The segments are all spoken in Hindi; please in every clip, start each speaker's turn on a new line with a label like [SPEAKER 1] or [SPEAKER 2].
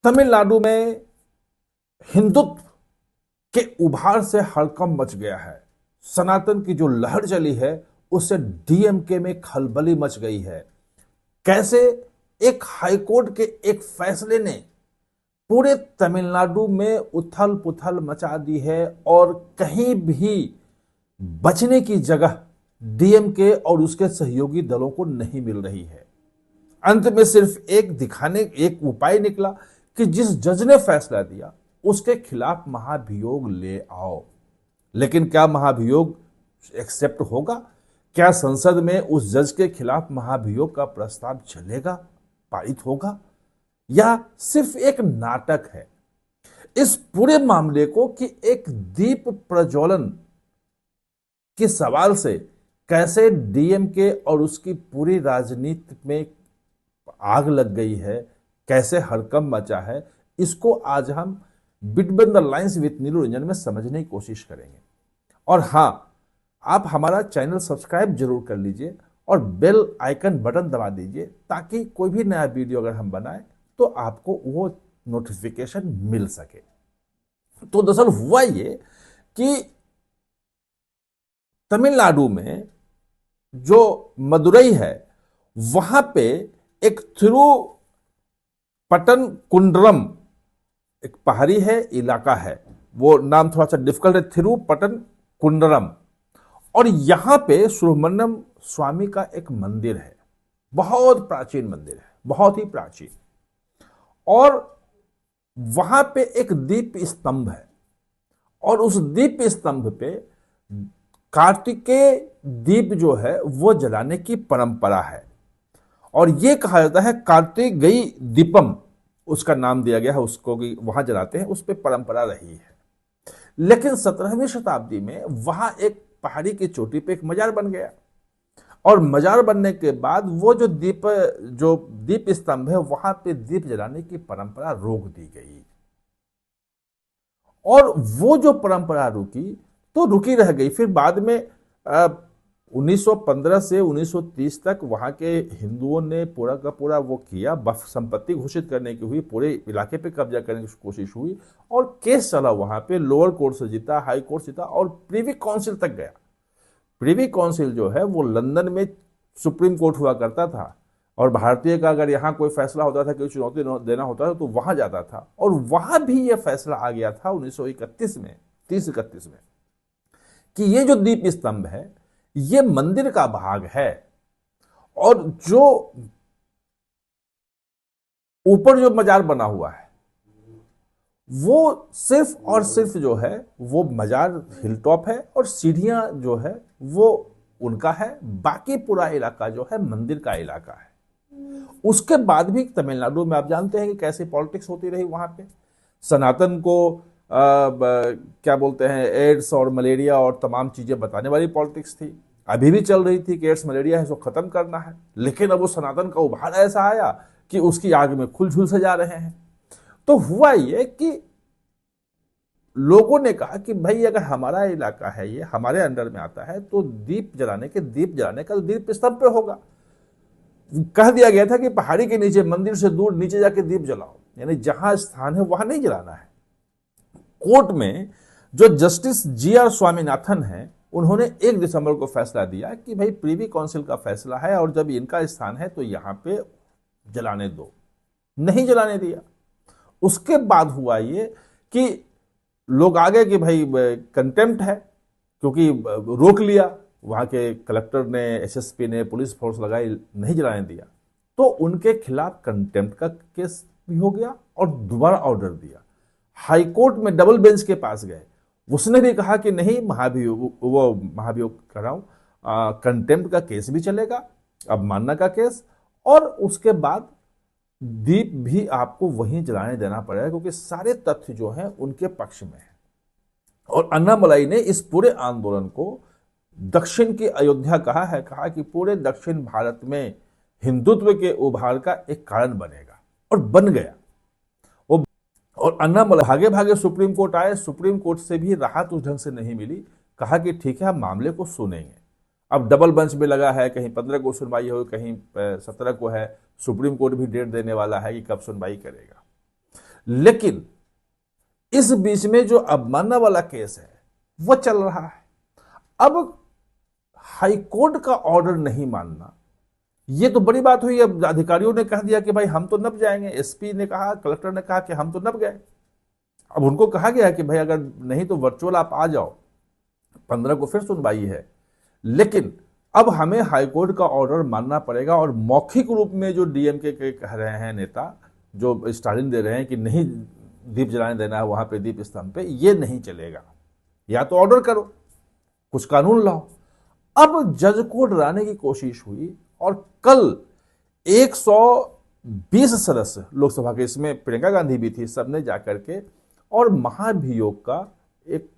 [SPEAKER 1] तमिलनाडु में हिंदुत्व के उभार से हड़कंप मच गया है। सनातन की जो लहर चली है उससे डीएमके में खलबली मच गई है। कैसे एक हाईकोर्ट के एक फैसले ने पूरे तमिलनाडु में उथल पुथल मचा दी है और कहीं भी बचने की जगह डीएमके और उसके सहयोगी दलों को नहीं मिल रही है। अंत में सिर्फ एक उपाय निकला कि जिस जज ने फैसला दिया उसके खिलाफ महाभियोग ले आओ। लेकिन क्या महाभियोग एक्सेप्ट होगा? क्या संसद में उस जज के खिलाफ महाभियोग का प्रस्ताव चलेगा, पारित होगा, या सिर्फ एक नाटक है? इस पूरे मामले को कि एक दीप प्रज्वलन के सवाल से कैसे डीएमके और उसकी पूरी राजनीति में आग लग गई है, कैसे हड़कंप मचा है, इसको आज हम बिटवीन द लाइंस विथ नीलू रंजन में समझने की कोशिश करेंगे। और हां, आप हमारा चैनल सब्सक्राइब जरूर कर लीजिए और बेल आइकन बटन दबा दीजिए ताकि कोई भी नया वीडियो अगर हम बनाए तो आपको वो नोटिफिकेशन मिल सके। तो दरअसल हुआ ये कि तमिलनाडु में जो मदुरई है वहां पे एक थिरुपटन कुंड्रम एक पहाड़ी है, इलाका है, वो नाम थोड़ा सा डिफिकल्ट है, थिरुपटन कुंडरम। और यहां पे सुब्रमण्यम स्वामी का एक मंदिर है, बहुत प्राचीन मंदिर है, बहुत ही प्राचीन। और वहां पे एक दीप स्तंभ है और उस दीप स्तंभ पे कार्तिकेय दीप जो है वो जलाने की परंपरा है। और ये कहा जाता है कार्तिकेय दीपम उसका नाम दिया गया है उसको, कि वहां जलाते हैं, उस पर परंपरा रही है। लेकिन 17वीं शताब्दी में वहां एक पहाड़ी की चोटी पे एक मजार बन गया और मजार बनने के बाद वो जो दीप स्तंभ है वहां पे दीप जलाने की परंपरा रोक दी गई। और वो जो परंपरा रुकी तो रुकी रह गई। फिर बाद में 1915 से 1930 तक वहां के हिंदुओं ने पूरा का पूरा वो किया, वक्फ संपत्ति घोषित करने की हुई, पूरे इलाके पे कब्जा करने की कोशिश हुई और केस चला वहां पे, लोअर कोर्ट से जीता, हाई कोर्ट जीता और प्रीवी काउंसिल तक गया। प्रीवी काउंसिल जो है वो लंदन में सुप्रीम कोर्ट हुआ करता था और भारतीय का अगर यहाँ कोई फैसला होता था, कोई चुनौती देना होता था तो वहां जाता था। और वहां भी यह फैसला आ गया था 1931 में, 30-31 में, कि ये जो दीप स्तंभ है ये मंदिर का भाग है और जो ऊपर जो मजार बना हुआ है वो सिर्फ और सिर्फ जो है वो मजार हिलटॉप है और सीढ़ियां जो है वो उनका है, बाकी पूरा इलाका जो है मंदिर का इलाका है। उसके बाद भी तमिलनाडु में आप जानते हैं कि कैसी पॉलिटिक्स होती रही वहां पे। सनातन को क्या बोलते हैं, एड्स और मलेरिया और तमाम चीजें बताने वाली पॉलिटिक्स थी, अभी भी चल रही थी कि एड्स मलेरिया है इसको खत्म करना है। लेकिन अब वो सनातन का उभार ऐसा आया कि उसकी आग में खुलझुल से जा रहे हैं। तो हुआ ये कि लोगों ने कहा कि भाई अगर हमारा इलाका है, ये हमारे अंडर में आता है, तो दीप जलाने का तो दीप स्तंभ पे होगा। कह दिया गया था कि पहाड़ी के नीचे, मंदिर से दूर नीचे जाके दीप जलाओ, यानी जहां स्थान है वहां नहीं जलाना है। कोर्ट में जो जस्टिस जी.आर. स्वामीनाथन हैं उन्होंने 1 दिसंबर को फैसला दिया कि भाई प्रीवी काउंसिल का फैसला है और जब इनका स्थान है तो यहां पे जलाने दो, नहीं जलाने दिया। उसके बाद हुआ ये कि लोग आ गए कि भाई कंटेम्प्ट है, क्योंकि रोक लिया, वहां के कलेक्टर ने, एसएसपी ने, पुलिस फोर्स लगाई, नहीं जलाने दिया, तो उनके खिलाफ कंटेम्प्ट का केस भी हो गया और दोबारा ऑर्डर दिया। हाईकोर्ट में डबल बेंच के पास गए, उसने भी कहा कि नहीं, महाभियोग कराऊं, कंटेम्प्ट का केस भी चलेगा, अवमानना का केस, और उसके बाद दीप भी आपको वहीं जलाने देना पड़ेगा क्योंकि सारे तथ्य जो हैं उनके पक्ष में है। और अन्नामलाई ने इस पूरे आंदोलन को दक्षिण की अयोध्या कहा कि पूरे दक्षिण भारत में हिंदुत्व के उभार का एक कारण बनेगा, और बन गया। और अन्नामलाई भागे भागे सुप्रीम कोर्ट आए, सुप्रीम कोर्ट से भी राहत उस ढंग से नहीं मिली। कहा कि ठीक है, हम मामले को सुनेंगे। अब डबल बेंच में लगा है, कहीं 15 को सुनवाई हो, कहीं 17 को है। सुप्रीम कोर्ट भी डेट देने वाला है कि कब सुनवाई करेगा। लेकिन इस बीच में जो अवमानना वाला केस है वो चल रहा है। अब हाईकोर्ट का ऑर्डर नहीं मानना ये तो बड़ी बात हुई। अब अधिकारियों ने कह दिया कि भाई हम तो नप जाएंगे, एसपी ने कहा, कलेक्टर ने कहा कि हम तो नप गए। अब उनको कहा गया कि भाई अगर नहीं तो वर्चुअल आप आ जाओ, 15 को फिर सुनवाई है। लेकिन अब हमें हाईकोर्ट का ऑर्डर मानना पड़ेगा और मौखिक रूप में जो डीएमके के कह रहे हैं नेता, जो स्टालिन दे रहे हैं कि नहीं दीप जलाने देना है वहां पे दीप स्तंभ पे, ये नहीं चलेगा। या तो ऑर्डर करो, कुछ कानून लाओ। अब जज को डराने की कोशिश हुई और कल 120 सदस्य लोकसभा के, इसमें प्रियंका गांधी भी थी, सबने जाकर के और महाभियोग का एक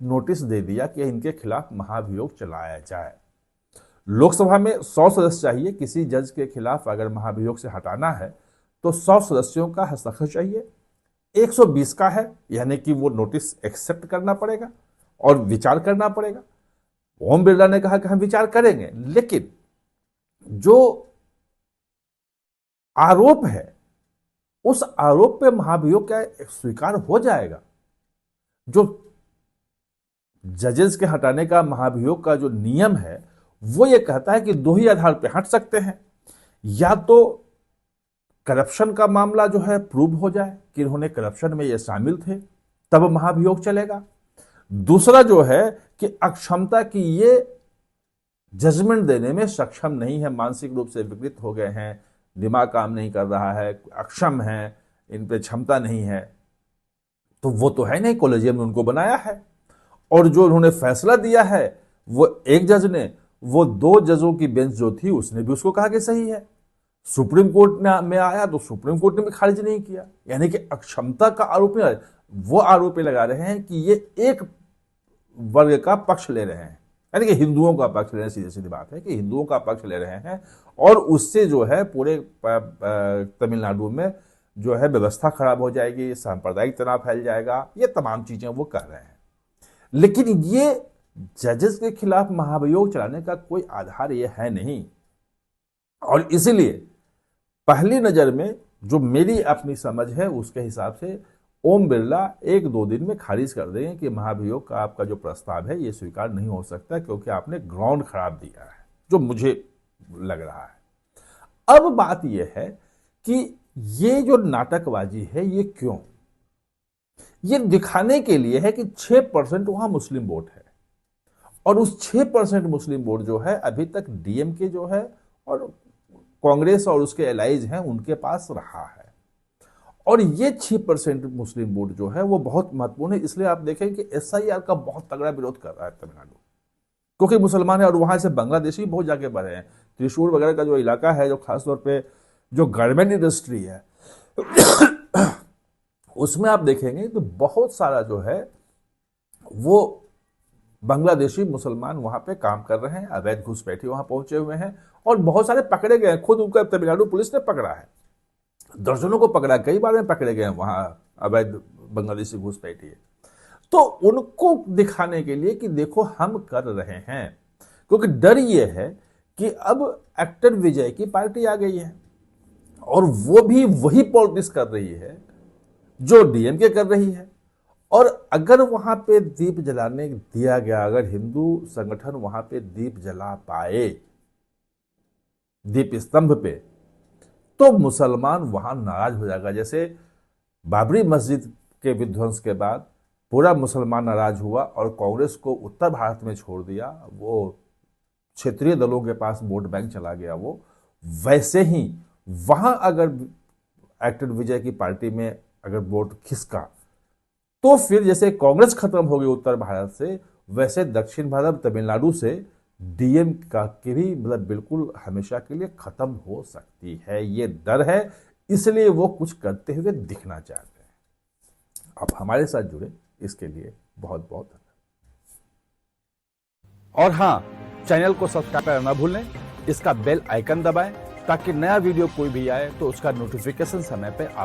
[SPEAKER 1] नोटिस दे दिया कि इनके खिलाफ महाभियोग चलाया जाए। लोकसभा में 100 सदस्य चाहिए। किसी जज के खिलाफ अगर महाभियोग से हटाना है तो 100 सदस्यों का हस्ताक्षर चाहिए। 120 का है, यानी कि वो नोटिस एक्सेप्ट करना पड़ेगा और विचार करना पड़ेगा। ओम बिरला ने कहा कि हम विचार करेंगे, लेकिन जो आरोप है उस आरोप पे महाभियोग क्या स्वीकार हो जाएगा? जो जजेस के हटाने का महाभियोग का जो नियम है वो ये कहता है कि दो ही आधार पे हट सकते हैं, या तो करप्शन का मामला जो है प्रूव हो जाए कि इन्होंने करप्शन में ये शामिल थे, तब महाभियोग चलेगा। दूसरा जो है कि अक्षमता की ये जजमेंट देने में सक्षम नहीं है, मानसिक रूप से विकृत हो गए हैं, दिमाग काम नहीं कर रहा है, अक्षम है, इन पे क्षमता नहीं है, तो वो तो है नहीं, कॉलेजियम ने उनको बनाया है। और जो उन्होंने फैसला दिया है वो एक जज ने, वो 2 जजों की बेंच जो थी उसने भी उसको कहा कि सही है। सुप्रीम कोर्ट में आया तो सुप्रीम कोर्ट ने भी खारिज नहीं किया। यानी कि अक्षमता का आरोप नहीं, वो आरोप लगा रहे हैं कि ये एक वर्ग का पक्ष ले रहे हैं, यानी कि हिंदुओं का पक्ष ले रहे हैं। सीधी सीधी बात है कि हिंदुओं का पक्ष ले रहे हैं और उससे जो है पूरे तमिलनाडु में जो है व्यवस्था खराब हो जाएगी, सांप्रदायिक तनाव फैल जाएगा, ये तमाम चीजें वो कर रहे हैं। लेकिन ये जजेस के खिलाफ महाभियोग चलाने का कोई आधार ये है नहीं। और इसलिए पहली नजर में जो मेरी अपनी समझ है उसके हिसाब से ओम बिरला 1-2 दिन में खारिज कर देंगे कि महाभियोग का आपका जो प्रस्ताव है ये स्वीकार नहीं हो सकता, क्योंकि आपने ग्राउंड खराब दिया है, जो मुझे लग रहा है। अब बात यह है कि ये जो नाटकबाजी है ये क्यों? ये दिखाने के लिए है कि 6% वहां मुस्लिम वोट है और उस 6% मुस्लिम वोट जो है अभी तक डीएमके जो है और कांग्रेस और उसके एलाइज हैं उनके पास रहा है। और ये 6% मुस्लिम वोट जो है वो बहुत महत्वपूर्ण है। इसलिए आप देखें कि एसआईआर का बहुत तगड़ा विरोध कर रहा है तमिलनाडु, क्योंकि मुसलमान है और वहां से बांग्लादेशी बहुत जाके बढ़े हैं। त्रिशूर वगैरह का जो इलाका है, जो खासतौर पे जो गारमेंट इंडस्ट्री है उसमें आप देखेंगे तो बहुत सारा जो है वो बांग्लादेशी मुसलमान वहां पे काम कर रहे हैं, अवैध घुसपैठी वहां पहुंचे हुए हैं और बहुत सारे पकड़े गए हैं। खुद उनका तमिलनाडु पुलिस ने पकड़ा है, दर्जनों को पकड़ा, कई बार में पकड़े गए हैं वहां अवैध बांग्लादेशी घुसपैठी। तो उनको दिखाने के लिए कि देखो हम कर रहे हैं, क्योंकि डर ये है कि अब एक्टर विजय की पार्टी आ गई है और वो भी वही पॉलिटिक्स कर रही है जो डीएमके कर रही है। और अगर वहां पे दीप जलाने दिया गया, अगर हिंदू संगठन वहां पे दीप जला पाए दीप स्तंभ पे, तो मुसलमान वहां नाराज हो जाएगा। जैसे बाबरी मस्जिद के विध्वंस के बाद पूरा मुसलमान नाराज हुआ और कांग्रेस को उत्तर भारत में छोड़ दिया, वो क्षेत्रीय दलों के पास वोट बैंक चला गया, वो वैसे ही वहां अगर एक्टर विजय की पार्टी में अगर वोट खिसका तो फिर जैसे कांग्रेस खत्म हो गई उत्तर भारत से, वैसे दक्षिण भारत तमिलनाडु से डीएम का की भी मतलब बिल्कुल हमेशा के लिए खत्म हो सकती है। ये डर है, इसलिए वो कुछ करते हुए दिखना चाहते हैं। आप हमारे साथ जुड़े इसके लिए बहुत बहुत धन्यवाद। और हाँ, चैनल को सब्सक्राइब करना ना भूलें, इसका बेल आइकन दबाएं ताकि नया वीडियो कोई भी आए तो उसका नोटिफिकेशन समय पे